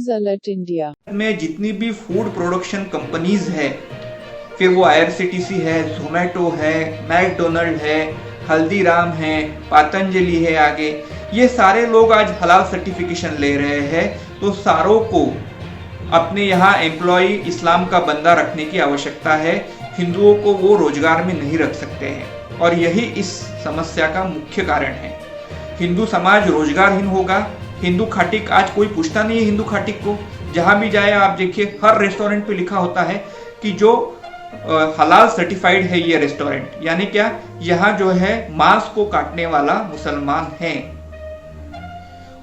News alert India में जितनी भी फूड प्रोडक्शन कंपनीज है, फिर वो IRCTC है, जोमेटो है, मैकडोनल्ड है, हल्दीराम है, पतंजलि है, आगे ये सारे लोग आज हलाल सर्टिफिकेशन ले रहे हैं। तो सारों को अपने यहाँ एम्प्लॉय इस्लाम का बंदा रखने की आवश्यकता है। हिंदुओं को वो रोजगार में नहीं रख सकते हैं और यही इस समस्या का मुख्य कारण है। हिंदू समाज रोजगारहीन होगा। हिंदू खाटिक आज कोई पूछता नहीं है। हिंदू खाटिक को जहाँ भी जाए आप देखिए, हर रेस्टोरेंट पे लिखा होता है कि जो हलाल सर्टिफाइड है ये रेस्टोरेंट, यानी क्या, यहाँ जो है मांस को काटने वाला मुसलमान है।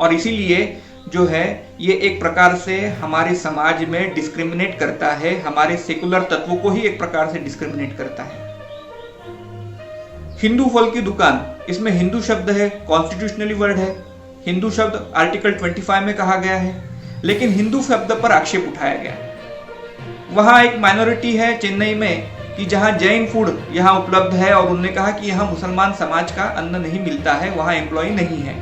और इसीलिए जो है ये एक प्रकार से हमारे समाज में डिस्क्रिमिनेट करता है, हमारे सेकुलर तत्वों को ही एक प्रकार से डिस्क्रिमिनेट करता है। हिंदू फल की दुकान, इसमें हिंदू शब्द है, कॉन्स्टिट्यूशनली वर्ड है, हिंदू शब्द आर्टिकल 25 में कहा गया है, लेकिन हिंदू शब्द पर आक्षेप उठाया गया। वहां एक माइनॉरिटी है चेन्नई में कि जहां जैन फूड यहां उपलब्ध है और उन्होंने कहा कि यहां मुसलमान समाज का अन्न नहीं मिलता है, वहां एम्प्लॉय नहीं है,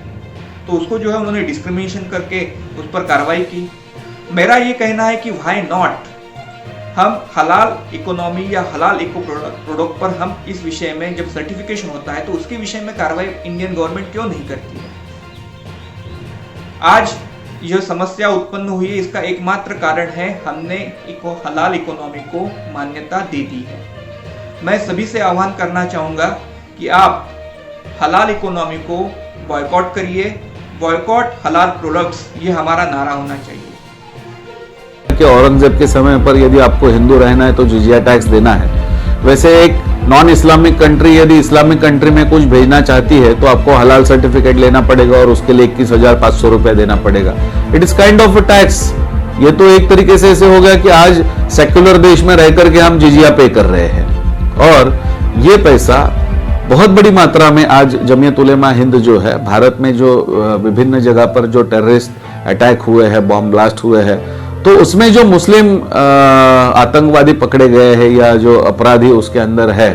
तो उसको जो है उन्होंने डिस्क्रिमिनेशन करके उस पर कार्रवाई की। मेरा ये कहना है कि व्हाई नॉट, हम हलाल इकोनॉमी या हलाल इको प्रोडक्ट पर हम इस विषय में जब सर्टिफिकेशन होता है तो उसके विषय में कार्रवाई इंडियन गवर्नमेंट क्यों नहीं करती है। आज यह समस्या उत्पन्न हुई है, इसका एकमात्र कारण है हमने हलाल इकोनॉमी को मान्यता दे दी है। मैं सभी से आह्वान करना चाहूंगा कि आप हलाल इकोनॉमी को बॉयकॉट करिए। बॉयकॉट हलाल प्रोडक्ट्स, ये हमारा नारा होना चाहिए। कि औरंगजेब के समय पर यदि आपको हिंदू रहना है तो जिजिया टैक्स देना है। वैसे एक नॉन इस्लामिक कंट्री यदि इस्लामिक कंट्री में कुछ भेजना चाहती है तो आपको हलाल सर्टिफिकेट लेना पड़ेगा और उसके लिए 21,500 रुपए देना पड़ेगा। It is kind of a tax. ये तो एक तरीके से ऐसे हो गया कि आज सेक्युलर देश में रह करके हम जिजिया पे कर रहे हैं और ये पैसा बहुत बड़ी मात्रा में आज जमीयत उलेमा हिंद जो है, भारत में जो विभिन्न जगह पर जो टेररिस्ट अटैक हुए हैं, बॉम्ब ब्लास्ट हुए हैं, तो उसमें जो मुस्लिम आतंकवादी पकड़े गए हैं या जो अपराधी उसके अंदर है,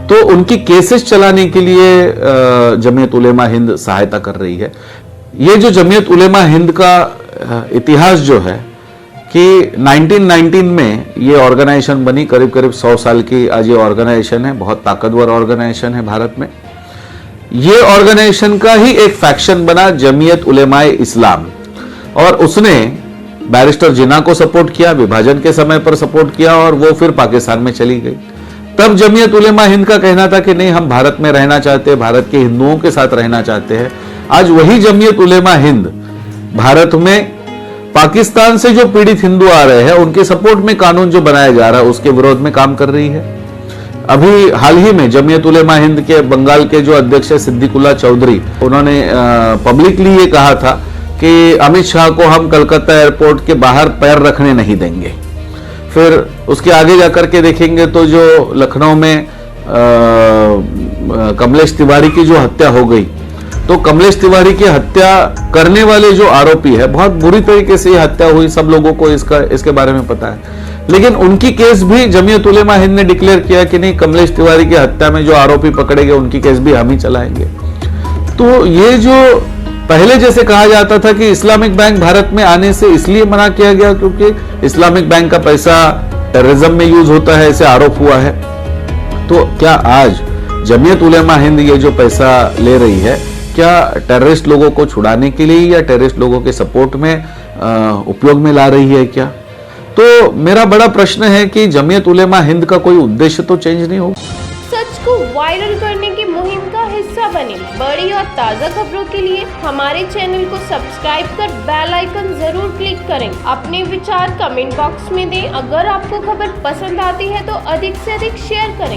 तो उनकी केसेस चलाने के लिए जमीयत उलेमा हिंद सहायता कर रही है। ये जो जमीयत उलेमा हिंद का इतिहास जो है कि 1919 में ये ऑर्गेनाइजेशन बनी, करीब करीब 100 साल की आज ये ऑर्गेनाइजेशन है, बहुत ताकतवर ऑर्गेनाइजेशन है भारत में। ये ऑर्गेनाइजेशन का ही एक फैक्शन बना जमीयत उलेमाए इस्लाम और उसने बैरिस्टर जिन्ना को सपोर्ट किया, विभाजन के समय पर सपोर्ट किया और वो फिर पाकिस्तान में चली गई। तब जमीयत उलेमा हिंद का कहना था कि नहीं, हम भारत में रहना चाहते हैं, भारत के हिंदुओं के साथ रहना चाहते हैं। आज वही जमीयत उलेमा हिंद भारत में पाकिस्तान से जो पीड़ित हिंदू आ रहे हैं उनके सपोर्ट में कानून जो बनाया जा रहा है उसके विरोध में काम कर रही है। अभी हाल ही में जमीयत उलेमा हिंद के बंगाल के जो अध्यक्ष है सिद्दीकुल्लाह चौधरी, उन्होंने पब्लिकली ये कहा था कि अमित शाह को हम कलकत्ता एयरपोर्ट के बाहर पैर रखने नहीं देंगे। फिर उसके आगे जाकर के देखेंगे तो जो लखनऊ में कमलेश तिवारी की जो हत्या हो गई, तो कमलेश तिवारी की हत्या करने वाले जो आरोपी है, बहुत बुरी तरीके से ये हत्या हुई, सब लोगों को इसके बारे में पता है, लेकिन उनकी केस भी जमीयत उलेमा हिंद ने डिक्लेयर किया कि नहीं, कमलेश तिवारी की हत्या में जो आरोपी पकड़े गए उनकी केस भी हम ही चलाएंगे। तो ये जो पहले जैसे कहा जाता था कि इस्लामिक बैंक भारत में आने से इसलिए मना किया गया क्योंकि इस्लामिक बैंक का पैसा टेररिज्म में यूज होता है, ऐसे आरोप हुआ है। तो क्या आज जमीयत उलेमा हिंद ये जो पैसा ले रही है, क्या टेररिस्ट लोगों को छुड़ाने के लिए या टेररिस्ट लोगों के सपोर्ट में उपयोग में ला रही है क्या? तो मेरा बड़ा प्रश्न है कि जमीयत उलेमा हिंद का कोई उद्देश्य तो चेंज नहीं होगा। सच को वायरल करने की मुहिम का हिस्सा बने। बड़ी और ताज़ा खबरों के लिए हमारे चैनल को सब्सक्राइब कर बेल आइकन जरूर क्लिक करें। अपने विचार कमेंट बॉक्स में दें। अगर आपको खबर पसंद आती है तो अधिक से अधिक शेयर करें।